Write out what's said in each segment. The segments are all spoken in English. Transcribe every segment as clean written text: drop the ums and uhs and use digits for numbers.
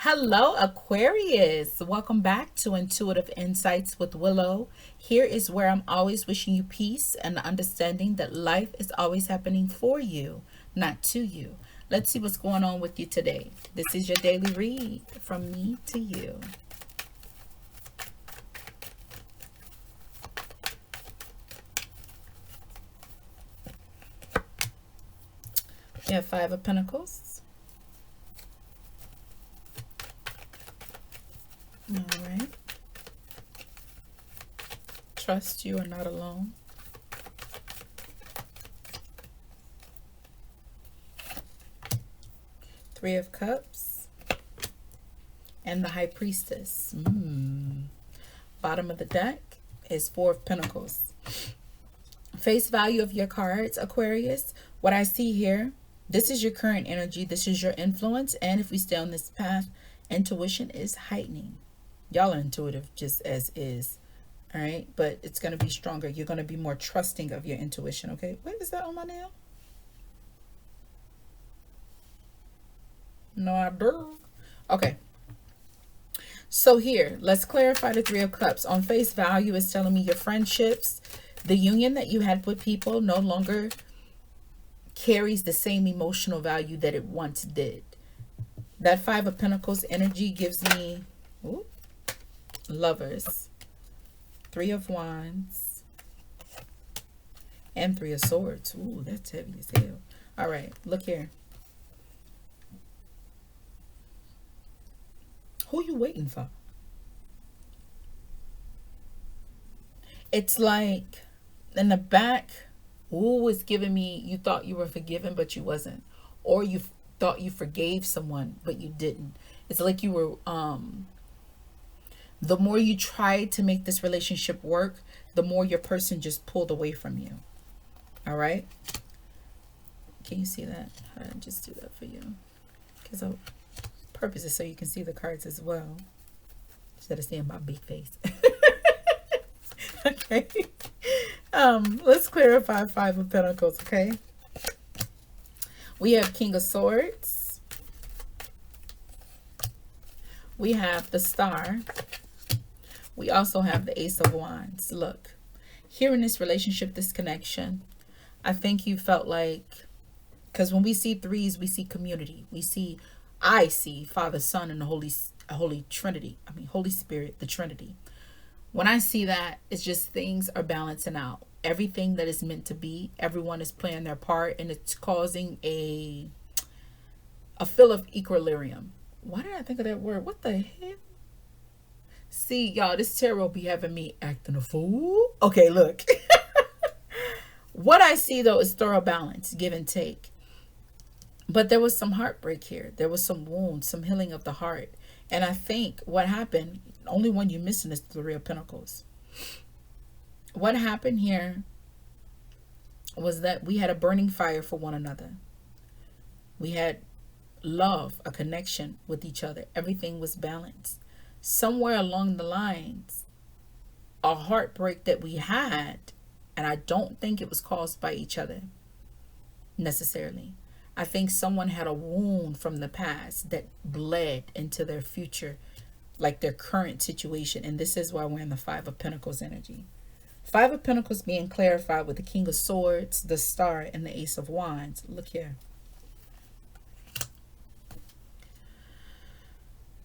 Hello, Aquarius. Welcome back to Intuitive Insights with Willow. Here is where I'm always wishing you peace and the understanding that life is always happening for you, not to you. Let's see what's going on with you today. This is your daily read from me to you. We have Five of Pentacles. All right. Trust you are not alone. Three of Cups. And the High Priestess. Bottom of the deck is Four of Pentacles. Face value of your cards, Aquarius. What I see here, this is your current energy. This is your influence. And if we stay on this path, intuition is heightening. Y'all are intuitive just as is. All right. But it's going to be stronger. You're going to be more trusting of your intuition. Okay. What is that on my nail? No, I do. Okay. So here, let's clarify the Three of Cups. On face value, is telling me your friendships, the union that you had with people no longer carries the same emotional value that it once did. That Five of Pentacles energy gives me Lovers, Three of Wands, and Three of Swords. Ooh, that's heavy as hell. All right, look here. Who you waiting for? It's like in the back, ooh, it's giving me you thought you were forgiven, but you wasn't. Or you thought you forgave someone, but you didn't. It's like you were the more you tried to make this relationship work, the more your person just pulled away from you. All right? Can you see that? I'll just do that for you. Because the purpose is so you can see the cards as well. Instead of seeing my big face. Okay. Let's clarify Five of Pentacles, okay? We have King of Swords. We have the Star. We also have the Ace of Wands. Look, here in this relationship, this connection, I think you felt like, because when we see threes, we see community. I see Father, Son, and the Holy Trinity. I mean, Holy Spirit, the Trinity. When I see that, it's just things are balancing out. Everything that is meant to be, everyone is playing their part, and it's causing a feel of equilibrium. Why did I think of that word? What the hell? See, y'all, this tarot be having me acting a fool. Okay, look. What I see, though, is thorough balance, give and take. But there was some heartbreak here. There was some wounds, some healing of the heart. And I think what happened, only one you're missing is the Three of Pentacles. What happened here was that we had a burning fire for one another. We had love, a connection with each other. Everything was balanced. Somewhere along the lines, a heartbreak that we had, and I don't think it was caused by each other necessarily. I think someone had a wound from the past that bled into their future, like their current situation. And this is why we're in the Five of Pentacles energy. Five of Pentacles being clarified with the King of Swords, the Star, and the Ace of Wands. Look here.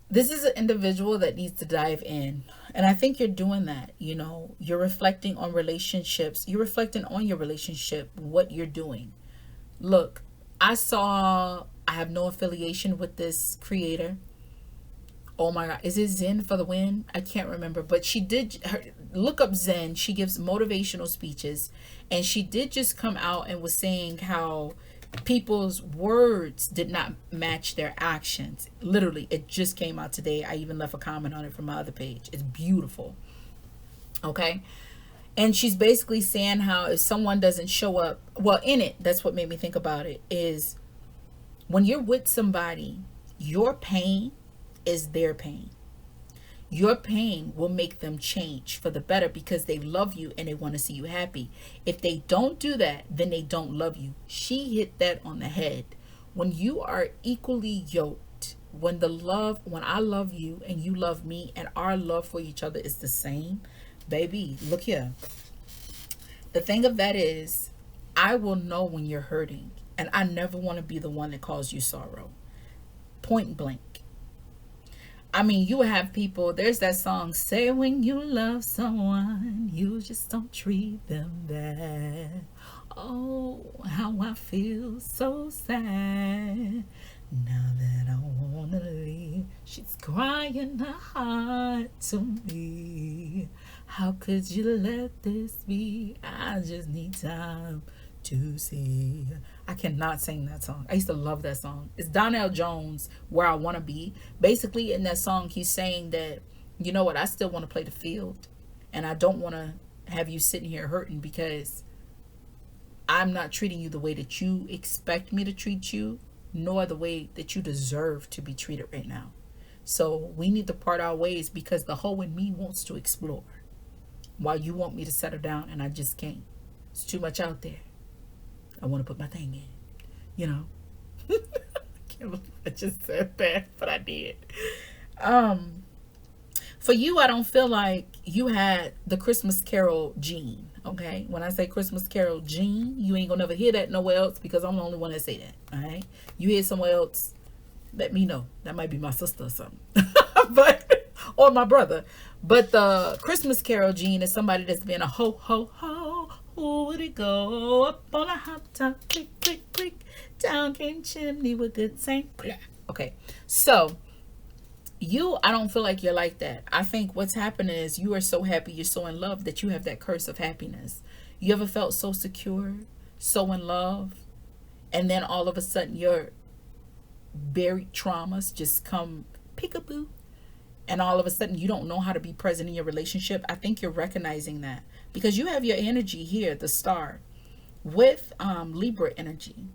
This is an individual that needs to dive in. And I think you're doing that. You know, you're reflecting on relationships. You're reflecting on your relationship, what you're doing. Look, I have no affiliation with this creator. Oh my God. Is it Zen for the win? I can't remember. But she did look up Zen. She gives motivational speeches. And she did just come out and was saying how people's words did not match their actions. Literally, it just came out today. I even left a comment on it from my other page. It's beautiful. Okay. And she's basically saying how if someone doesn't show up, well, in it, that's what made me think about it, is when you're with somebody, your pain is their pain. Your pain will make them change for the better because they love you and they want to see you happy. If they don't do that, then they don't love you. She hit that on the head. When you are equally yoked when I love you and you love me and our love for each other is the same, baby, look here. The thing of that is, I will know when you're hurting, and I never want to be the one that caused you sorrow. Point blank. I mean, you have people, there's that song, say when you love someone, you just don't treat them bad. Oh, how I feel so sad. Now that I wanna leave, she's crying her heart to me. How could you let this be? I just need time to see. I cannot sing that song. I used to love that song. It's Donnell Jones, Where I Wanna Be. Basically, in that song, he's saying that, you know what, I still want to play the field. And I don't want to have you sitting here hurting because I'm not treating you the way that you expect me to treat you, nor the way that you deserve to be treated right now. So we need to part our ways because the hoe in me wants to explore while you want me to settle down and I just can't. It's too much out there. I want to put my thing in, you know. I can't believe I just said that, but I did. For you, I don't feel like you had the Christmas Carol gene, okay? When I say Christmas Carol gene, you ain't gonna never hear that nowhere else because I'm the only one that say that, all right? You hear somewhere else, let me know. That might be my sister or something, but or my brother. But the Christmas Carol gene is somebody that's been a ho, ho, ho. Who would it go? Up on a hot top, click, click, click. Down came chimney with good sang. Okay, so you, I don't feel like you're like that. I think what's happening is you are so happy, you're so in love that you have that curse of happiness. You ever felt so secure, so in love, and then all of a sudden your buried traumas just come peekaboo, and all of a sudden you don't know how to be present in your relationship? I think you're recognizing that because you have your energy here, the star, with Libra energy.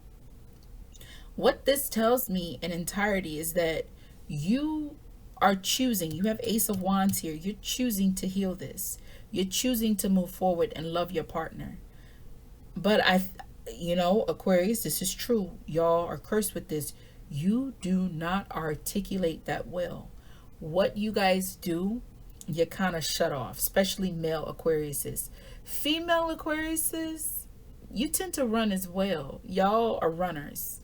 What this tells me in entirety is that you are choosing, you have Ace of Wands here, you're choosing to heal this. You're choosing to move forward and love your partner. But you know, Aquarius, this is true. Y'all are cursed with this. You do not articulate that well. What you guys do, you kind of shut off, especially male Aquariuses. Female Aquariuses, you tend to run as well. Y'all are runners.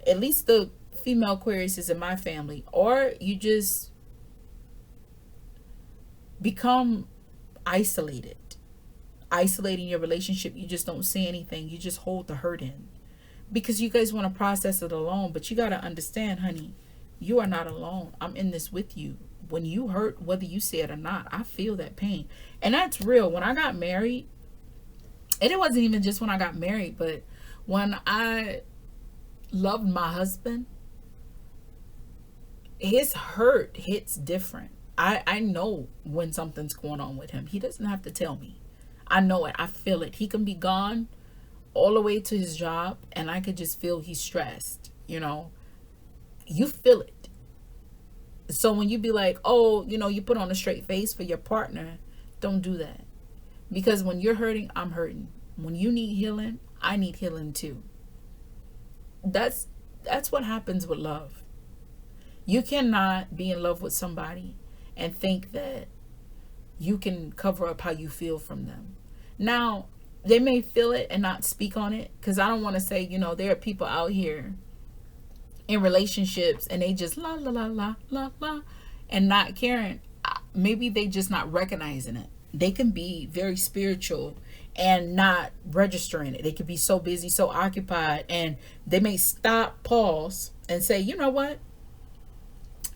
At least the female Aquariuses in my family. Or you just become isolated. Isolating your relationship, you just don't say anything. You just hold the hurt in. Because you guys want to process it alone. But you got to understand, honey, you are not alone. I'm in this with you. When you hurt, whether you say it or not, I feel that pain. And that's real. When I got married, and it wasn't even just when I got married, but when I loved my husband, his hurt hits different. I know when something's going on with him. He doesn't have to tell me. I know it. I feel it. He can be gone all the way to his job, and I could just feel he's stressed. You know, you feel it. So when you be like, oh, you know, you put on a straight face for your partner, don't do that. Because when you're hurting, I'm hurting. When you need healing, I need healing too. That's what happens with love. You cannot be in love with somebody and think that you can cover up how you feel from them. Now, they may feel it and not speak on it, because I don't want to say, you know, there are people out here in relationships and they just la la la la la la and not caring. Maybe they just not recognizing it. They can be very spiritual and not registering it. They could be so busy, so occupied, and they may stop, pause, and say, you know what?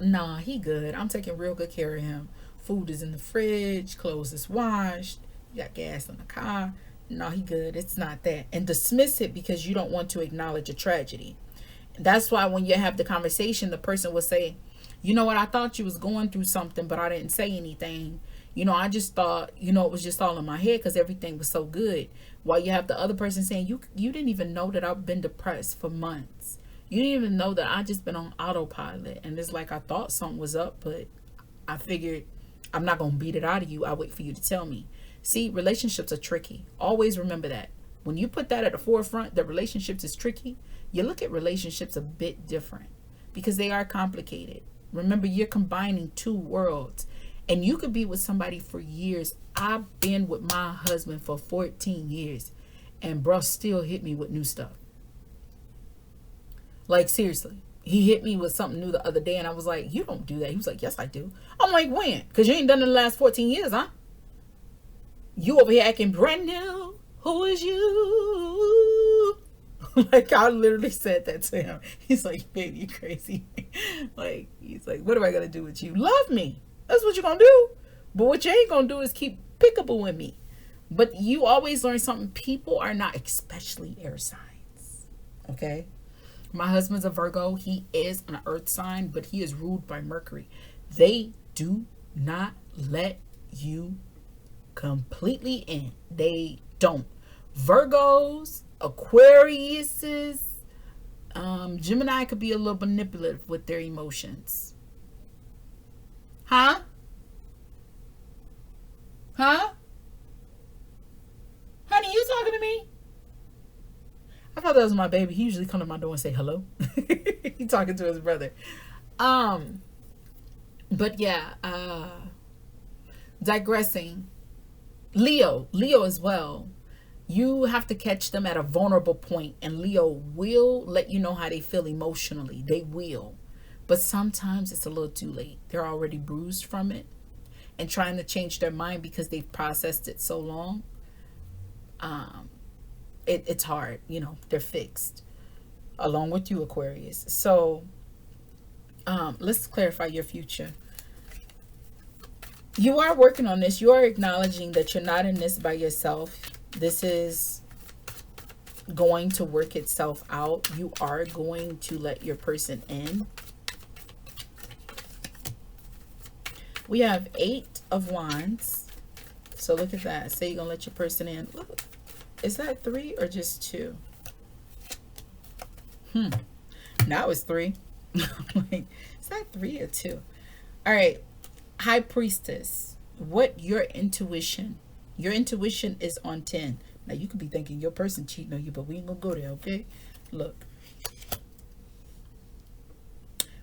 Nah, he good. I'm taking real good care of him. Food is in the fridge, clothes is washed, you got gas in the car. No, he good. It's not that. And dismiss it because you don't want to acknowledge a tragedy. That's why when you have the conversation, the person will say, you know what, I thought you was going through something, but I didn't say anything. You know, I just thought, you know, it was just all in my head because everything was so good. While you have the other person saying, you didn't even know that I've been depressed for months. You didn't even know that I just been on autopilot. And it's like, I thought something was up, but I figured I'm not going to beat it out of you. I'll wait for you to tell me. See, relationships are tricky. Always remember that. When you put that at the forefront, that relationships is tricky, you look at relationships a bit different because they are complicated. Remember, you're combining two worlds. And you could be with somebody for years. I've been with my husband for 14 years. And bro still hit me with new stuff. Like, seriously. He hit me with something new the other day. And I was like, you don't do that. He was like, yes, I do. I'm like, when? Because you ain't done it in the last 14 years, huh? You over here acting brand new. Who is you? Like, I literally said that to him. He's like, baby, you crazy. Like, he's like, what am I going to do with you? Love me. That's what you're going to do. But what you ain't going to do is keep pickable with me. But you always learn something. People are not, especially air signs. Okay? My husband's a Virgo. He is an earth sign, but he is ruled by Mercury. They do not let you completely in. They don't. Virgos, Aquariuses, Gemini could be a little manipulative with their emotions. Huh? Huh? Honey, you talking to me? I thought that was my baby. He usually come to my door and say hello. He talking to his brother. But yeah, digressing. Leo as well. You have to catch them at a vulnerable point, and Leo will let you know how they feel emotionally. They will. But sometimes it's a little too late. They're already bruised from it, and trying to change their mind because they've processed it so long. It's hard. You know, they're fixed. Along with you, Aquarius. So let's clarify your future. You are working on this. You are acknowledging that you're not in this by yourself. This is going to work itself out. You are going to let your person in. We have 8 of Wands. So look at that. Say you're going to let your person in. Look, is that 3 or just 2? Now it's 3. Like, is that 3 or 2? All right. High Priestess. What your intuition? Your intuition is on 10. Now you could be thinking your person cheating on you, but we ain't gonna go there, okay? Look.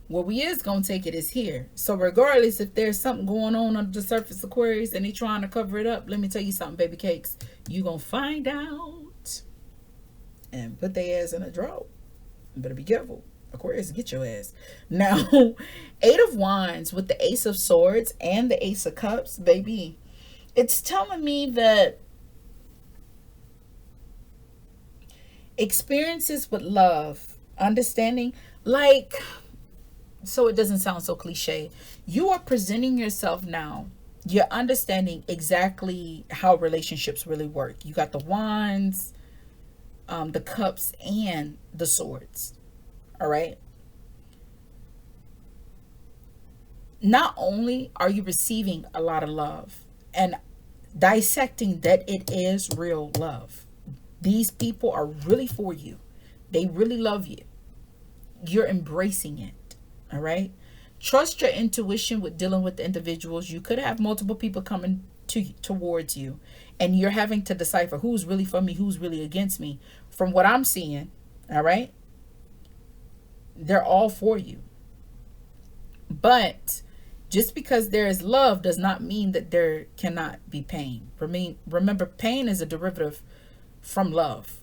Where we is gonna take it is here. So regardless if there's something going on under the surface, Aquarius, and they trying to cover it up, let me tell you something, baby cakes. You gonna find out and put their ass in a drawer. You better be careful. Aquarius, get your ass. Now, 8 of Wands with the Ace of Swords and the Ace of Cups, baby. It's telling me that experiences with love, understanding, like, so it doesn't sound so cliche. You are presenting yourself now. You're understanding exactly how relationships really work. You got the Wands, the Cups, and the Swords. All right. Not only are you receiving a lot of love and dissecting that it is real love. These people are really for you. They really love you. You're embracing it. All right. Trust your intuition with dealing with the individuals. You could have multiple people coming towards you, and you're having to decipher who's really for me, who's really against me. From what I'm seeing, all right, they're all for you. But just because there is love does not mean that there cannot be pain. For me, remember, pain is a derivative from love.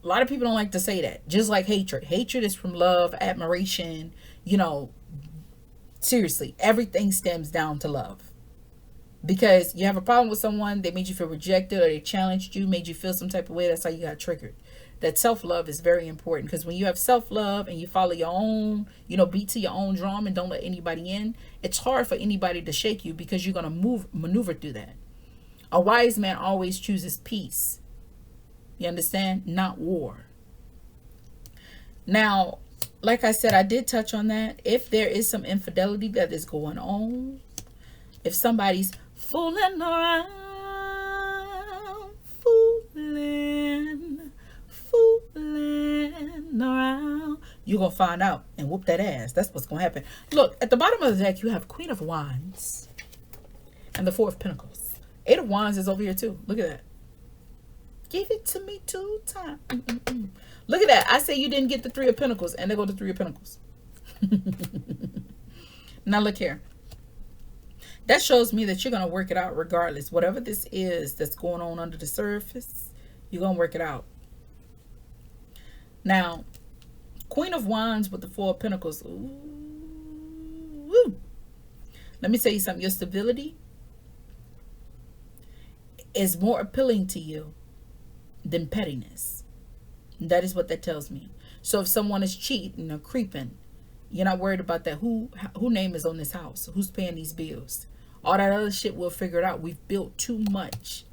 A lot of people don't like to say that. Just like hatred. Hatred is from love, admiration, you know. Seriously, everything stems down to love. Because you have a problem with someone, they made you feel rejected, or they challenged you, made you feel some type of way, that's how you got triggered. That self-love is very important, because when you have self-love and you follow your own, you know, beat to your own drum and don't let anybody in, it's hard for anybody to shake you, because you're going to maneuver through that. A wise man always chooses peace. You understand? Not war. Now, like I said, I did touch on that. If there is some infidelity that is going on, if somebody's fooling around, fooling around, you're going to find out and whoop that ass. That's what's going to happen. Look, at the bottom of the deck, you have Queen of Wands and the Four of Pentacles. 8 of Wands is over here too. Look at that. Give it to me 2 times. Look at that. I say you didn't get the 3 of Pentacles, and there go the 3 of Pentacles. Now look here. That shows me that you're going to work it out regardless. Whatever this is that's going on under the surface, you're going to work it out. Now, Queen of Wands with the Four of Pentacles. Ooh. Let me tell you something. Your stability is more appealing to you than pettiness. That is what that tells me. So if someone is cheating or creeping, you're not worried about that. Who name is on this house? Who's paying these bills? All that other shit, we'll figure it out. We've built too much.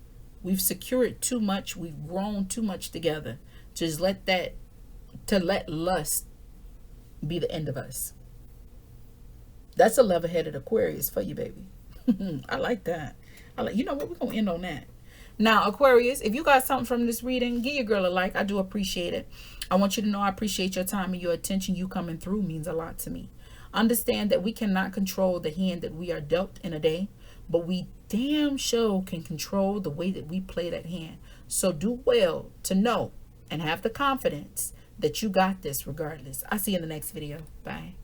We've secured too much. We've grown too much together. Just let lust be the end of us. That's a level-headed Aquarius for you, baby. I like that. You know what? We're going to end on that. Now, Aquarius, if you got something from this reading, give your girl a like. I do appreciate it. I want you to know I appreciate your time and your attention. You coming through means a lot to me. Understand that we cannot control the hand that we are dealt in a day, but we damn sure can control the way that we play that hand. So do well to know and have the confidence that you got this regardless. I'll see you in the next video. Bye.